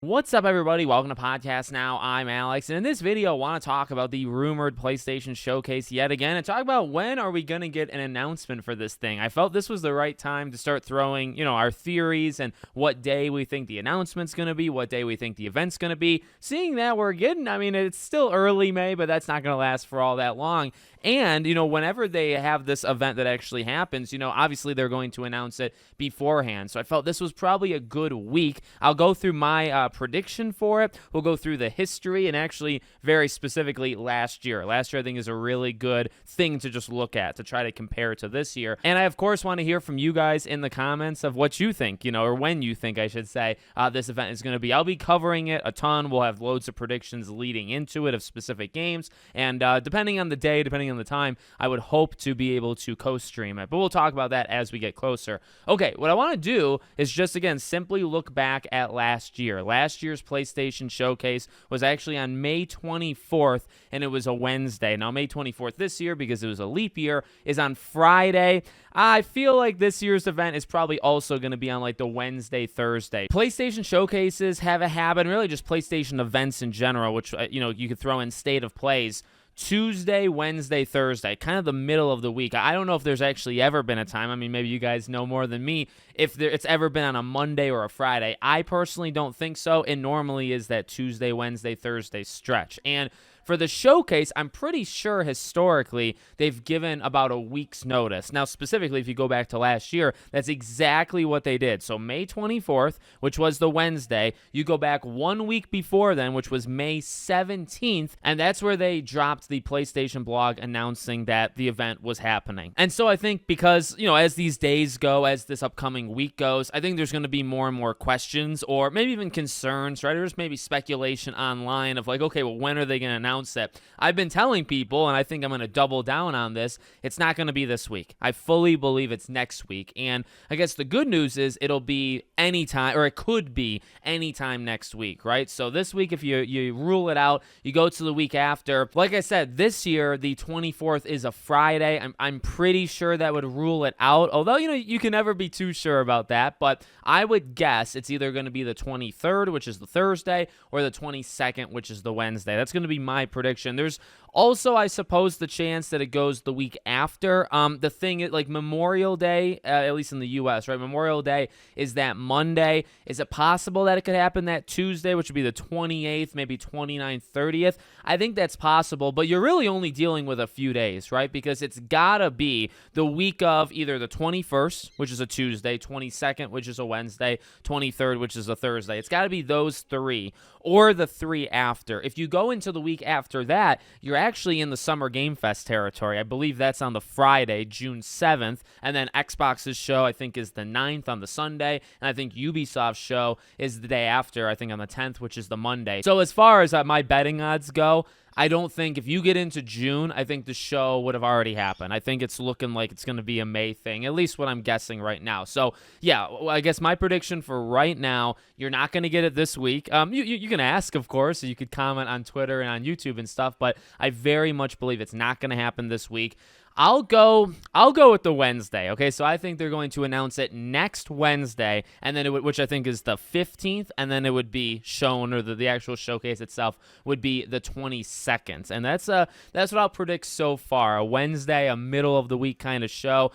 What's up, everybody? Welcome to Podcast Now. I'm Alex, and in this video, I want to talk about the rumored PlayStation Showcase yet again and talk about when are we going to get an announcement for this thing. I felt this was the right time to start throwing, our theories and what day we think the announcement's going to be, what day we think the event's going to be. Seeing that we're getting, it's still early May, but that's not going to last for all that long. And, whenever they have this event that actually happens, obviously they're going to announce it beforehand. So I felt this was probably a good week. I'll go through my prediction for it. We'll go through the history and actually very specifically last year. Last year, I think, is a really good thing to just look at to try to compare to this year. And I, of course, want to hear from you guys in the comments of what you think, or when you think, I should say, this event is going to be. I'll be covering it a ton. We'll have loads of predictions leading into it of specific games. And depending on the day, depending on the time, I would hope to be able to co-stream it. But we'll talk about that as we get closer. Okay, what I want to do is just, again, simply look back at last year. Last year's PlayStation Showcase was actually on May 24th, and it was a Wednesday. Now, May 24th this year, because it was a leap year, is on Friday. I feel like this year's event is probably also going to be on, the Wednesday, Thursday. PlayStation Showcases have a habit, and really just PlayStation events in general, which, you could throw in State of Plays, Tuesday, Wednesday, Thursday, kind of the middle of the week. I don't know if there's actually ever been a time, maybe you guys know more than me, if it's ever been on a Monday or a Friday. I personally don't think so. It normally is that Tuesday, Wednesday, Thursday stretch. And for the showcase, I'm pretty sure historically they've given about a week's notice. Now, specifically, if you go back to last year, that's exactly what they did. So May 24th, which was the Wednesday, you go back 1 week before then, which was May 17th, and that's where they dropped the PlayStation blog announcing that the event was happening. And so I think because, as these days go, as this upcoming week goes, I think there's going to be more and more questions or maybe even concerns, right? Or just maybe speculation online of okay, well, when are they going to announce it? I've been telling people, and I think I'm going to double down on this, it's not going to be this week. I fully believe it's next week. And I guess the good news is it'll be anytime, or it could be anytime next week, right? So this week, if you rule it out, you go to the week after. Like I said, this year, the 24th is a Friday. I'm pretty sure that would rule it out, although, you can never be too sure about that. But I would guess it's either going to be the 23rd, which is the Thursday, or the 22nd, which is the Wednesday. That's going to be my prediction. There's also, I suppose, the chance that it goes the week after. The thing is, Memorial Day, at least in the U.S., right? Memorial Day is that Monday. Is it possible that it could happen that Tuesday, which would be the 28th, maybe 29th, 30th? I think that's possible, but you're really only dealing with a few days, right? Because it's gotta be the week of either the 21st, which is a Tuesday, 22nd, which is a Wednesday, 23rd, which is a Thursday. It's gotta be those three, or the three after. If you go into the week after that, you're actually in the Summer Game Fest territory. I believe that's on the Friday, June 7th, and then Xbox's show, I think, is the 9th on the Sunday, and I think Ubisoft's show is the day after, I think on the 10th, which is the Monday. So as far as my betting odds go, I don't think if you get into June, I think the show would have already happened. I think it's looking like it's going to be a May thing, at least what I'm guessing right now. So, yeah, I guess my prediction for right now, you're not going to get it this week. You can ask, of course. You could comment on Twitter and on YouTube and stuff, but I very much believe it's not going to happen this week. I'll go with the Wednesday, okay? So I think they're going to announce it next Wednesday, and then which I think is the 15th, and then it would be shown, or the actual showcase itself would be the 22nd. And that's what I'll predict so far. A Wednesday, a middle of the week kind of show.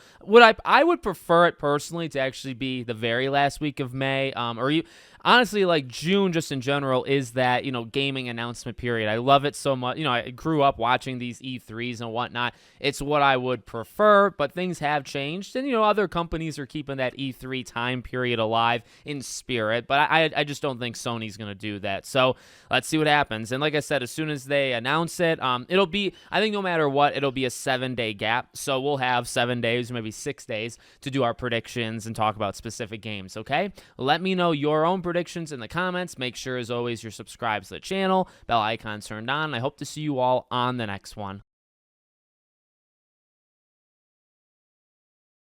I would prefer it personally to actually be the very last week of May, honestly, June just in general is that, gaming announcement period. I love it so much. I grew up watching these E3s and whatnot. It's what I would prefer, but things have changed. And, other companies are keeping that E3 time period alive in spirit. But I just don't think Sony's going to do that. So let's see what happens. And like I said, as soon as they announce it, it'll be, I think no matter what, it'll be a 7-day gap. So we'll have 7 days, maybe 6 days to do our predictions and talk about specific games, okay? Let me know your own predictions in the comments. Make sure, as always, you're subscribed to the channel, bell icon turned on. I hope to see you all on the next one.